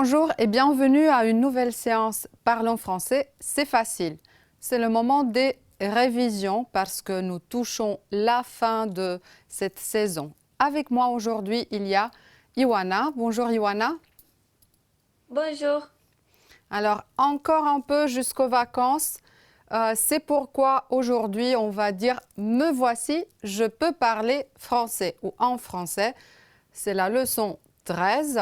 Bonjour et bienvenue à une nouvelle séance Parlons français, c'est facile. C'est le moment des révisions parce que nous touchons la fin de cette saison. Avec moi aujourd'hui, il y a Ioana. Bonjour Ioana. Bonjour. Alors, encore un peu jusqu'aux vacances. C'est pourquoi aujourd'hui, on va dire « Me voici, je peux parler français » ou « en français ». C'est la leçon 13.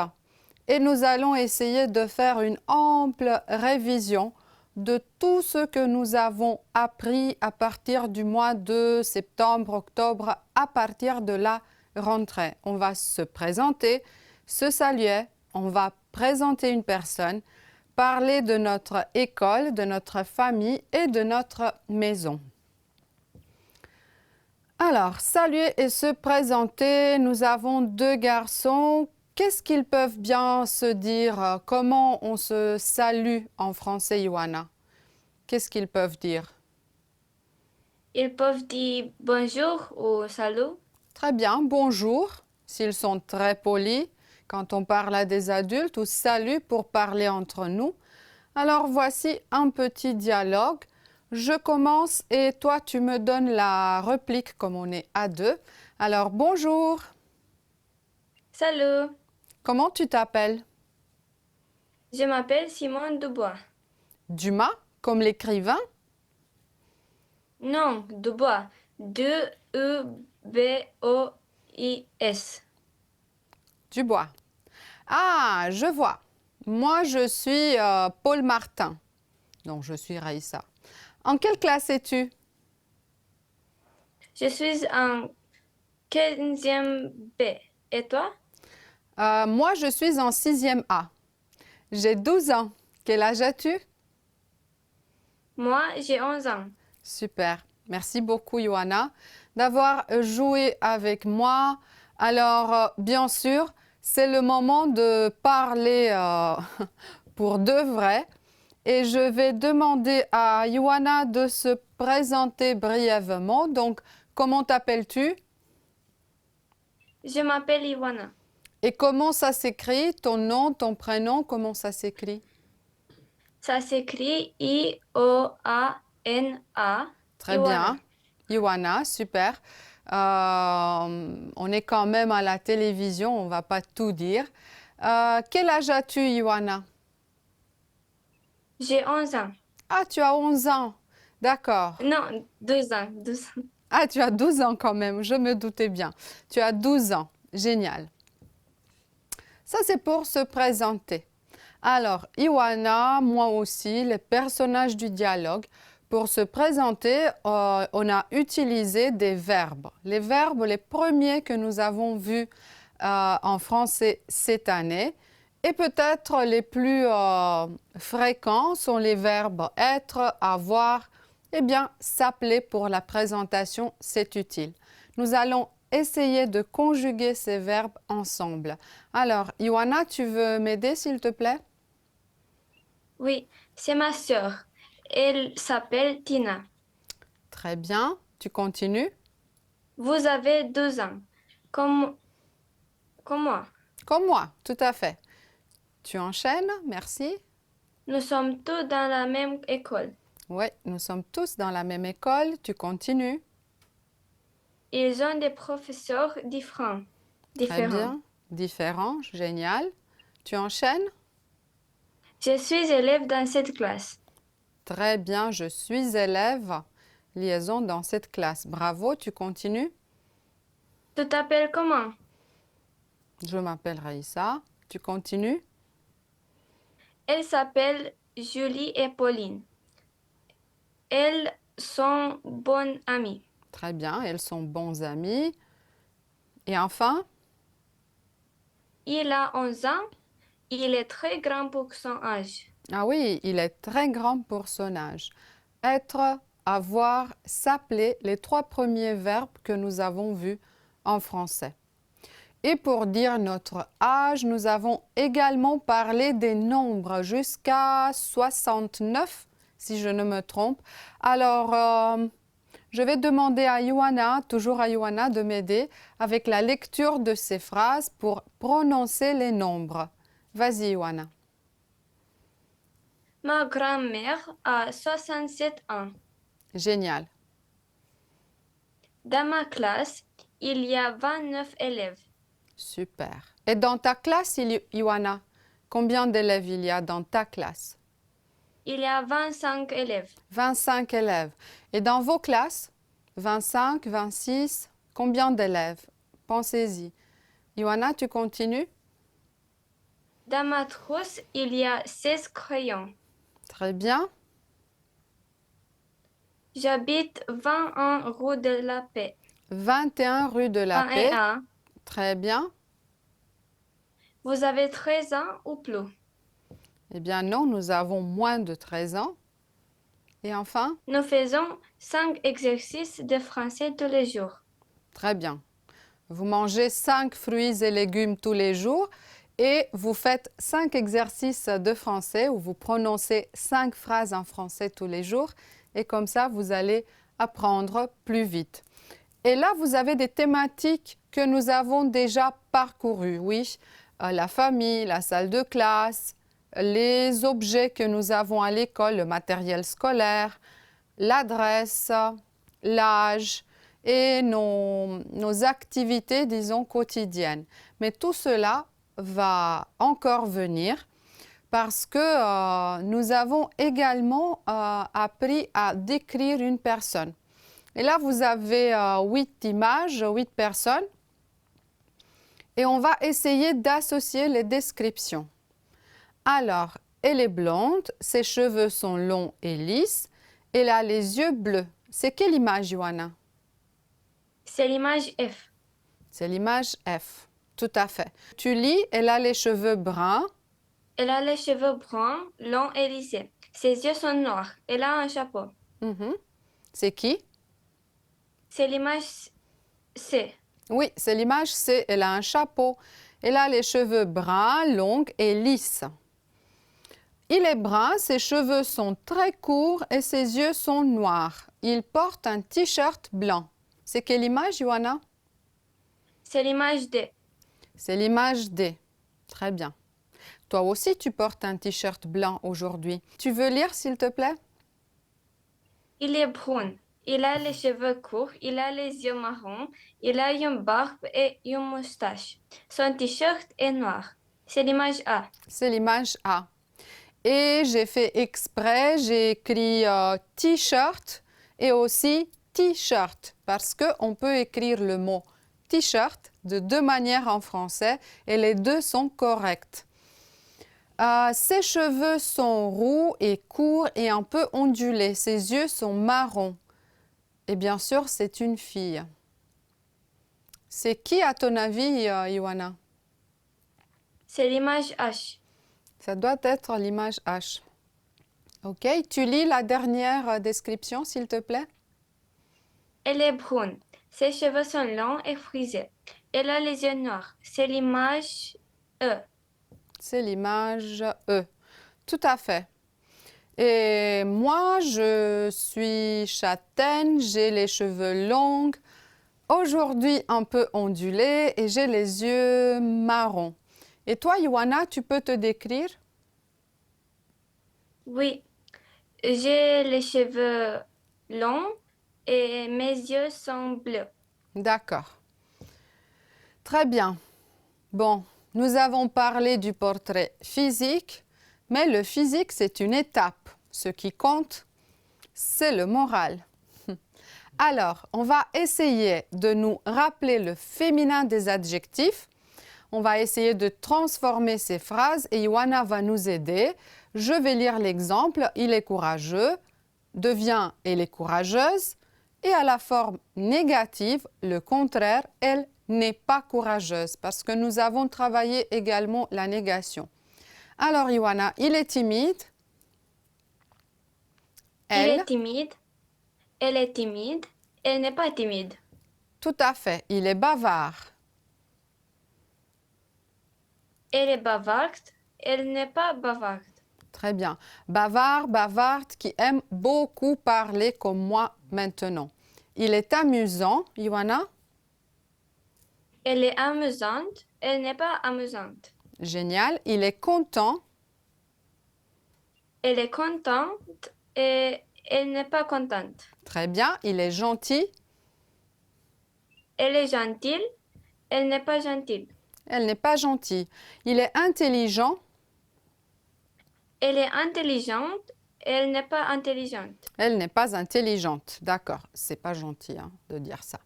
Et nous allons essayer de faire une ample révision de tout ce que nous avons appris à partir du mois de septembre, octobre, à partir de la rentrée. On va se présenter, se saluer, on va présenter une personne, parler de notre école, de notre famille et de notre maison. Alors, saluer et se présenter, nous avons deux garçons. Qu'est-ce qu'ils peuvent bien se dire? Comment on se salue en français, Ioana? Qu'est-ce qu'ils peuvent dire? Ils peuvent dire bonjour ou salut. Très bien, bonjour, s'ils sont très polis quand on parle à des adultes, ou salut pour parler entre nous. Alors voici un petit dialogue. Je commence et toi tu me donnes la réplique comme on est à deux. Alors bonjour, Salut, comment tu t'appelles? je m'appelle Simone Dubois. Dumas, comme l'écrivain? Non, Dubois. D-U-B-O-I-S. Dubois. Ah, je vois. Moi, je suis Paul Martin. Donc, je suis Raïssa. En quelle classe es-tu? Je suis en 15e B. Et toi? Moi, je suis en 6e A. J'ai 12 ans. Quel âge as-tu? Moi, j'ai 11 ans. Super. Merci beaucoup, Johanna, d'avoir joué avec moi. Alors, bien sûr, c'est le moment de parler pour de vrai. Et je vais demander à Johanna de se présenter brièvement. Donc, comment t'appelles-tu? Je m'appelle Ivana. Et comment ça s'écrit? Ton nom, ton prénom, comment ça s'écrit? Ça s'écrit I-O-A-N-A. Très Ivana. bien. Johanna, super. On est quand même à la télévision, on ne va pas tout dire. Quel âge as-tu, Johanna? J'ai 11 ans. Ah, tu as 11 ans. D'accord. Non, 12 ans. 12 ans. Ah, tu as 12 ans quand même, je me doutais bien. Tu as 12 ans. Génial. Ça, c'est pour se présenter. Alors, Ioana, moi aussi, les personnages du dialogue. Pour se présenter, on a utilisé des verbes. Les verbes, les premiers que nous avons vus en français cette année. Et peut-être les plus fréquents sont les verbes être, avoir, eh bien, s'appeler pour la présentation, c'est utile. Nous allons essayer de conjuguer ces verbes ensemble. Alors, Ioana, tu veux m'aider, s'il te plaît? Oui, c'est ma sœur. Elle s'appelle Tina. Très bien. Tu continues? Vous avez 12 ans, comme moi. Comme moi, tout à fait. Tu enchaînes, merci. Nous sommes tous dans la même école. Oui, nous sommes tous dans la même école. Tu continues. Ils ont des professeurs différents. Très différents. bien. Différent, génial. Tu enchaînes? Je suis élève dans cette classe. Très bien, je suis élève. Liaison dans cette classe. Bravo, tu continues. Tu t'appelles comment? Je m'appelle Raïssa. Tu continues. Elles s'appellent Julie et Pauline. Elles sont bonnes amies. Très bien, elles sont bons amis. Et enfin, Il a 11 ans. Il est très grand pour son âge. ah oui, il est très grand pour son âge. Être, avoir, s'appeler, les trois premiers verbes que nous avons vus en français. Et pour dire notre âge, nous avons également parlé des nombres jusqu'à 69, si je ne me trompe. Alors, je vais demander à Ioana, toujours à Ioana, de m'aider avec la lecture de ces phrases pour prononcer les nombres. Vas-y, Ioana. Ma grand-mère a 67 ans. Génial. Dans ma classe, il y a 29 élèves. Super. Et dans ta classe, Ioana, combien d'élèves il y a dans ta classe? Il y a 25 élèves. 25 élèves. Et dans vos classes? 25, 26, combien d'élèves? Pensez-y. Ioana, tu continues? Dans ma trousse, il y a 16 crayons. Très bien. J'habite 21 rue de la Paix. 21 rue de la Paix. 21. Très bien. Vous avez 13 ans ou plus? Eh bien non, nous avons moins de 13 ans. Et enfin? Nous faisons 5 exercices de français tous les jours. Très bien. Vous mangez 5 fruits et légumes tous les jours et vous faites 5 exercices de français où vous prononcez 5 phrases en français tous les jours et comme ça, vous allez apprendre plus vite. Et là, vous avez des thématiques que nous avons déjà parcourues, oui. La famille, la salle de classe, les objets que nous avons à l'école, le matériel scolaire, l'adresse, l'âge et nos activités, disons, quotidiennes. Mais tout cela va encore venir parce que nous avons également appris à décrire une personne. Et là, vous avez 8 images, 8 personnes. Et on va essayer d'associer les descriptions. Alors, elle est blonde, ses cheveux sont longs et lisses. Elle a les yeux bleus. C'est quelle image, Johanna? C'est l'image F. C'est l'image F. Tout à fait. Tu lis, elle a les cheveux bruns. Elle a les cheveux bruns, longs et lissés. Ses yeux sont noirs. Elle a un chapeau. Mhm. C'est qui? C'est l'image C. Oui, c'est l'image C. Elle a un chapeau. Elle a les cheveux bruns, longs et lisses. Il est brun, ses cheveux sont très courts et ses yeux sont noirs. Il porte un t-shirt blanc. C'est quelle image, Johanna? C'est l'image D. C'est l'image D. Très bien. Toi aussi, tu portes un t-shirt blanc aujourd'hui. Tu veux lire, s'il te plaît? Il est brun. Il a les cheveux courts. Il a les yeux marrons. Il a une barbe et une moustache. Son t-shirt est noir. C'est l'image A. C'est l'image A. Et j'ai fait exprès, j'ai écrit t-shirt et aussi t-shirt parce qu'on peut écrire le mot t-shirt de deux manières en français et les deux sont corrects. Ses cheveux sont roux et courts et un peu ondulés. Ses yeux sont marrons. Et bien sûr, c'est une fille. C'est qui à ton avis, Ioana? C'est l'image H. Ça doit être l'image H. Ok, tu lis la dernière description, s'il te plaît? Elle est brune. Ses cheveux sont longs et frisés. Elle a les yeux noirs. C'est l'image E. C'est l'image E. Tout à fait. Et moi, je suis châtaine, j'ai les cheveux longs, aujourd'hui un peu ondulés et j'ai les yeux marrons. Et toi, Ioana, tu peux te décrire? Oui, j'ai les cheveux longs et mes yeux sont bleus. D'accord. Très bien. Bon, nous avons parlé du portrait physique, mais le physique, c'est une étape. Ce qui compte, c'est le moral. Alors, on va essayer de nous rappeler le féminin des adjectifs. On va essayer de transformer ces phrases et Ioana va nous aider. Je vais lire l'exemple. Il est courageux, devient elle est courageuse. Et à la forme négative, le contraire, elle n'est pas courageuse parce que nous avons travaillé également la négation. Alors, Ioana, il est timide. Il est timide. Elle est timide. Elle n'est pas timide. Tout à fait. Il est bavard. Elle est bavarde. Elle n'est pas bavarde. Très bien. Bavard, bavarde, qui aime beaucoup parler comme moi maintenant. Il est amusant, Ioana. Elle est amusante. Elle n'est pas amusante. Génial. Il est content. Elle est contente et elle n'est pas contente. Très bien. Il est gentil. Elle est gentille, elle n'est pas gentille. Elle n'est pas gentille. Il est intelligent. Elle est intelligente, elle n'est pas intelligente. Elle n'est pas intelligente. D'accord. C'est pas gentil hein, de dire ça.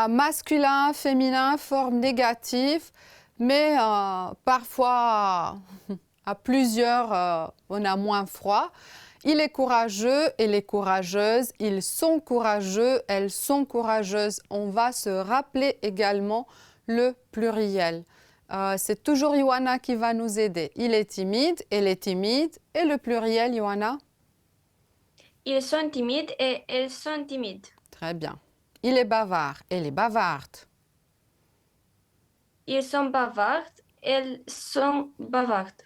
Masculin, féminin, forme négative, mais parfois à plusieurs, on a moins froid. Il est courageux, elle est courageuse, ils sont courageux, elles sont courageuses. On va se rappeler également le pluriel. C'est toujours Ioana qui va nous aider. Il est timide, elle est timide. Et le pluriel, Ioana? Ils sont timides et elles sont timides. Très bien. Il est bavard, elle est bavarde. Ils sont bavards, elles sont bavardes.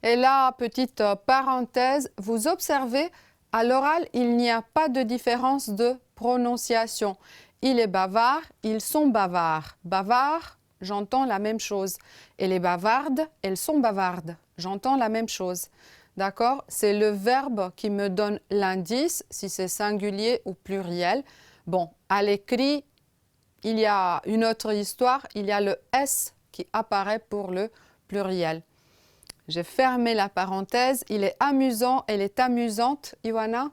Et là, petite parenthèse, vous observez, à l'oral, il n'y a pas de différence de prononciation. Il est bavard, ils sont bavards. Bavard, j'entends la même chose. Elle est bavarde, elles sont bavardes. J'entends la même chose. D'accord? C'est le verbe qui me donne l'indice, si c'est singulier ou pluriel. Bon, à l'écrit, il y a une autre histoire. Il y a le S qui apparaît pour le pluriel. J'ai fermé la parenthèse. Il est amusant, elle est amusante, Ioana?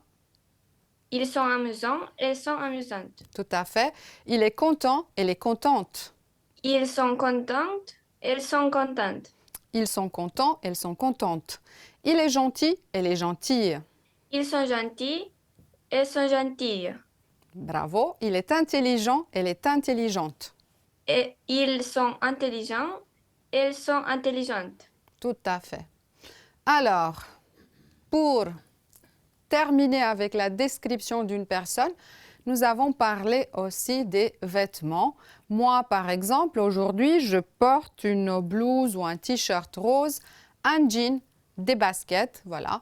Ils sont amusants, elles sont amusantes. Tout à fait. Il est content, elle est contente. Ils sont contentes, elles sont contentes. Ils sont contents, elles sont contentes. Il est gentil, elle est gentille. Ils sont gentils, elles sont gentilles. Bravo. Il est intelligent, elle est intelligente. Et ils sont intelligents, elles sont intelligentes. Tout à fait. Alors, pour terminer avec la description d'une personne, nous avons parlé aussi des vêtements. Moi, par exemple, aujourd'hui, je porte une blouse ou un t-shirt rose, un jean, des baskets, voilà.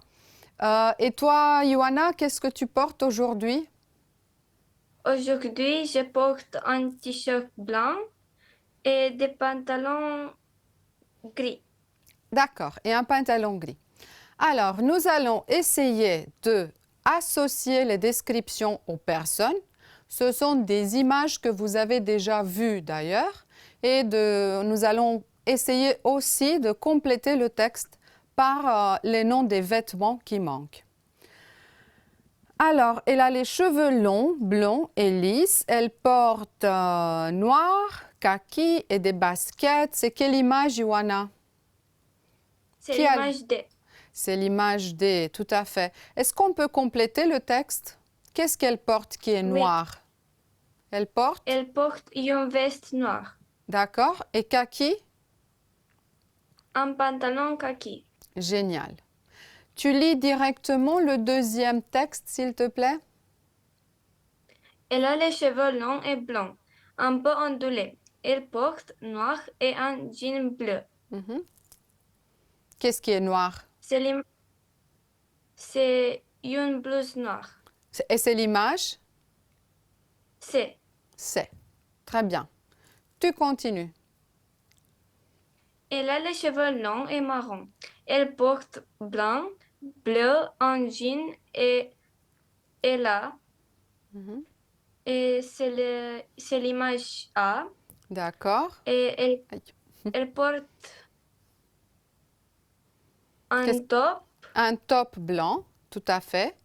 Et toi, Ioana, qu'est-ce que tu portes aujourd'hui? Aujourd'hui, je porte un t-shirt blanc et des pantalons gris. D'accord, et un pantalon gris. Alors, nous allons essayer de associer les descriptions aux personnes. Ce sont des images que vous avez déjà vues d'ailleurs. Et nous allons essayer aussi de compléter le texte par les noms des vêtements qui manquent. Alors, elle a les cheveux longs, blonds et lisses. Elle porte noir, kaki et des baskets. C'est quelle image, Ioana? C'est Qui a- l'image de. C'est l'image des, tout à fait. Est-ce qu'on peut compléter le texte? Qu'est-ce qu'elle porte qui est Oui. noir? Elle porte, Elle porte une veste noire, d'accord, et kaki? un pantalon kaki. Génial. Tu lis directement le deuxième texte, s'il te plaît? Elle a les cheveux longs et blonds, un peu ondulés. Elle porte noir et un jean bleu. Mhm. Qu'est-ce qui est noir? C'est une blouse noire. Et c'est l'image? C'est. C'est. Très bien. Tu continues. Elle a les cheveux longs et marrons. Elle porte blanc, bleu, un jean et elle a. Mhm. Et c'est l'image A. D'accord. Et Aïe. elle porte un Qu'est-ce- top, Un top blanc, tout à fait.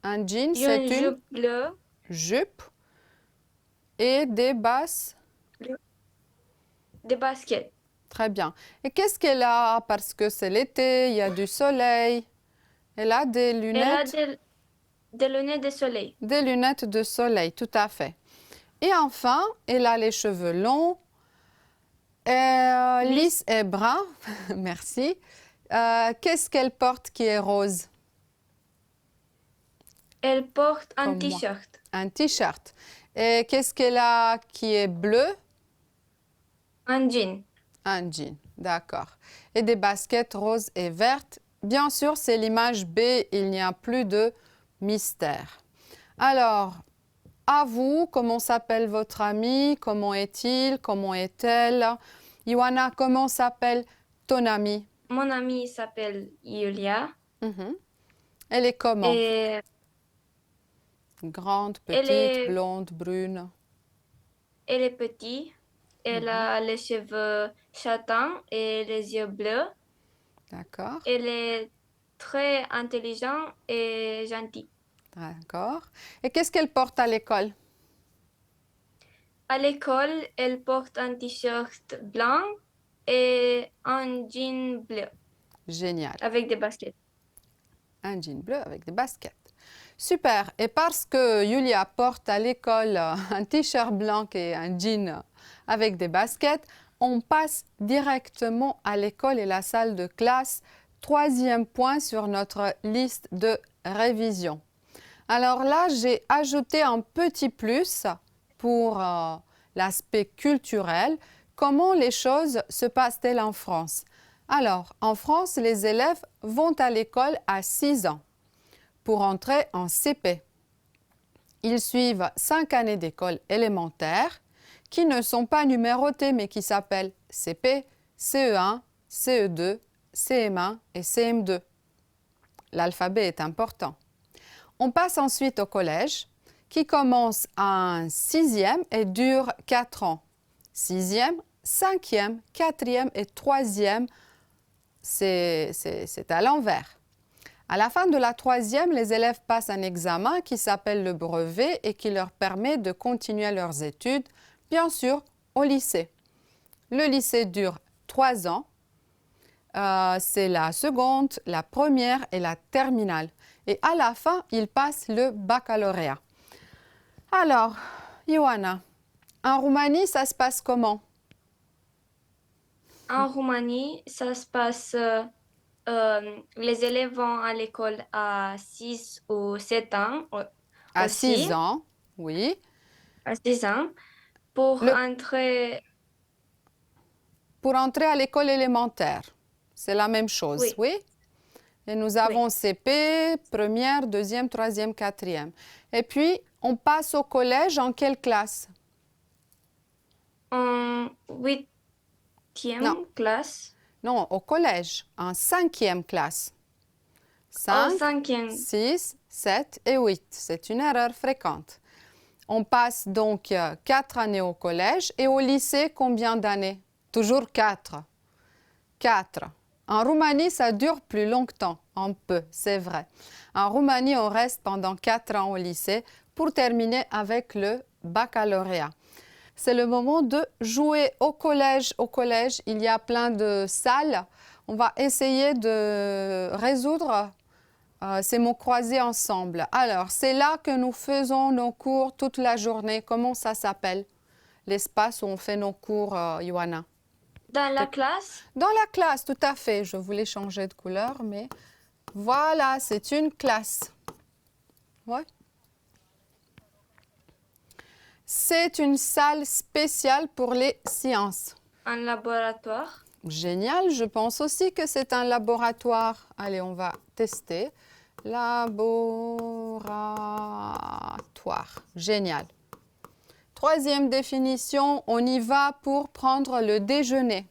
Un jean, c'est une une jupe bleue, jupe et des basses. des baskets. Très bien. Et qu'est-ce qu'elle a? Parce que c'est l'été, il y a du soleil. Elle a des Elle a lunettes, des lunettes de soleil. des lunettes de soleil, tout à fait. Et enfin, elle a les cheveux longs, lisses et bruns. Merci. Qu'est-ce qu'elle porte qui est rose? Elle porte un Comme moi. t-shirt, Un t-shirt. Et qu'est-ce qu'elle a qui est bleu? un jean. Un jean, d'accord. Et des baskets roses et vertes. Bien sûr, c'est l'image B, il n'y a plus de mystère. Alors, à vous, comment s'appelle votre ami? Comment est-il? Comment est-elle? Ioana, comment s'appelle ton ami? mon amie s'appelle Yulia Mhm. Elle est comment? et Grande, elle petite, est, blonde, brune. elle est petite. Elle Mhm. a les cheveux châtains et les yeux bleus. D'accord, Elle est très intelligente et gentille. d'accord. Et qu'est-ce qu'elle porte à l'école? À l'école, elle porte un t-shirt blanc et un jean bleu Génial. avec des baskets. Un jean bleu avec des baskets. Super. Et parce que Julia porte à l'école un t-shirt blanc et un jean avec des baskets, on passe directement à l'école et la salle de classe. Troisième point sur notre liste de révision. Alors là, j'ai ajouté un petit plus pour l'aspect culturel. Comment les choses se passent-elles en France? Alors, en France, les élèves vont à l'école à 6 ans pour entrer en CP. Ils suivent 5 années d'école élémentaire qui ne sont pas numérotées mais qui s'appellent CP, CE1, CE2, CM1 et CM2. L'alphabet est important. On passe ensuite au collège qui commence en 6e et dure 4 ans. 6e, 5e, 4e et 3e, c'est à l'envers. À la fin de la 3e, les élèves passent un examen qui s'appelle le brevet et qui leur permet de continuer leurs études, bien sûr, au lycée. Le lycée dure 3 ans. C'est la seconde, la première et la terminale. Et à la fin, ils passent le baccalauréat. Alors, Ioana, en Roumanie, ça se passe comment? En Roumanie, ça se passe, les élèves vont à l'école à 6 ou 7 ans À aussi, 6 ans, oui. à 6 ans, pour Le, entrer, pour entrer à l'école élémentaire, c'est la même chose, oui, oui. Et nous oui, avons CP, première, deuxième, troisième, quatrième. Et puis, on passe au collège en quelle classe? en Non, 8e classe, non, au collège, en 5e classe. au 5, 5e, 6, 7 et 8. C'est une erreur fréquente. On passe donc 4 années au collège et au lycée, combien d'années? Toujours 4. 4. En Roumanie, ça dure plus longtemps, un peu, c'est vrai. En Roumanie, on reste pendant 4 ans au lycée pour terminer avec le baccalauréat. C'est le moment de jouer au collège. Au collège, il y a plein de salles. On va essayer de résoudre ces mots croisés ensemble. Alors, c'est là que nous faisons nos cours toute la journée. Comment ça s'appelle? L'espace où on fait nos cours, Ioana. dans la classe, Dans la classe, tout à fait. Je voulais changer de couleur, mais voilà, c'est une classe. Ouais. C'est une salle spéciale pour les sciences. un laboratoire, Génial, je pense aussi que c'est un laboratoire. Allez, on va tester. Laboratoire. Génial. Troisième définition, on y va pour prendre le déjeuner.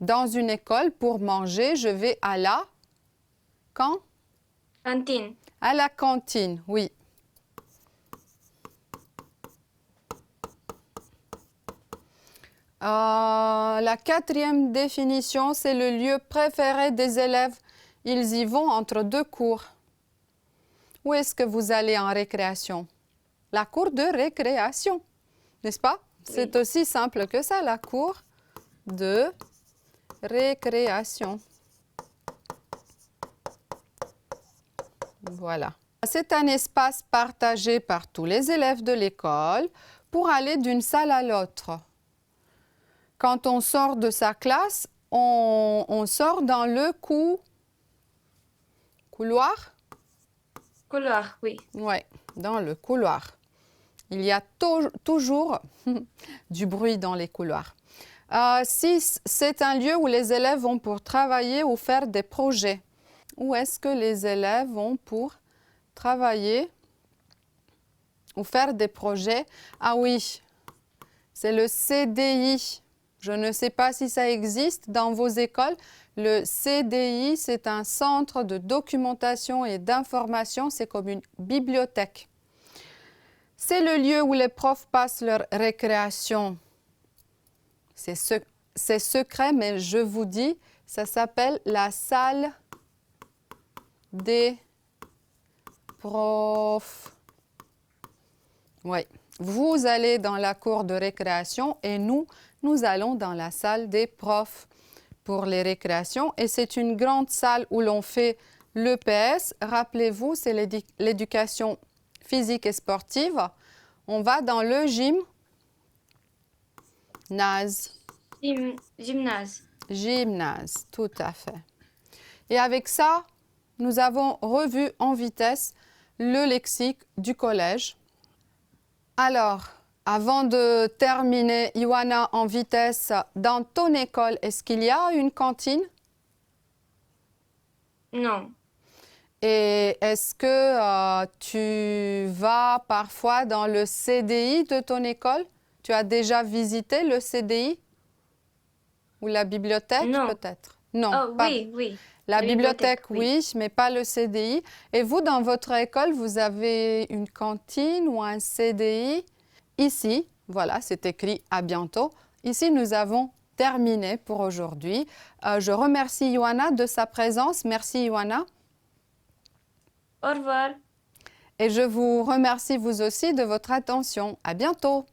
Dans une école, pour manger, je vais à la... Quand? cantine, À la cantine, oui. La quatrième définition, c'est le lieu préféré des élèves. Ils y vont entre deux cours. Où est-ce que vous allez en récréation? La cour de récréation, n'est-ce pas? C'est aussi simple que ça, la cour de récréation. Voilà. C'est un espace partagé par tous les élèves de l'école pour aller d'une salle à l'autre. Quand on sort de sa classe, on sort dans le couloir. couloir, oui. Oui, dans le couloir. Il y a toujours du bruit dans les couloirs. 6, c'est un lieu où les élèves vont pour travailler ou faire des projets. Où est-ce que les élèves vont pour travailler ou faire des projets? Ah oui, c'est le CDI. Je ne sais pas si ça existe dans vos écoles. Le CDI, c'est un centre de documentation et d'information. C'est comme une bibliothèque. C'est le lieu où les profs passent leur récréation. C'est secret, mais je vous dis, ça s'appelle la salle des profs. Oui, vous allez dans la cour de récréation et nous allons dans la salle des profs pour les récréations. Et c'est une grande salle où l'on fait l'EPS. Rappelez-vous, c'est l'éducation physique et sportive. On va dans le Gymnase. Gymnase, tout à fait. Et avec ça, nous avons revu en vitesse le lexique du collège. Alors, avant de terminer, Ioana, en vitesse, dans ton école, est-ce qu'il y a une cantine? Non. Et est-ce que tu vas parfois dans le CDI de ton école? Tu as déjà visité le CDI? Ou la bibliothèque peut-être? Non. Oh, oui. La bibliothèque, oui, mais pas le CDI. Et vous, dans votre école, vous avez une cantine ou un CDI? Ici, voilà, c'est écrit « à bientôt ». Ici, nous avons terminé pour aujourd'hui. Je remercie Ioana de sa présence. Merci, Ioana. Au revoir. Et je vous remercie vous aussi de votre attention. À bientôt.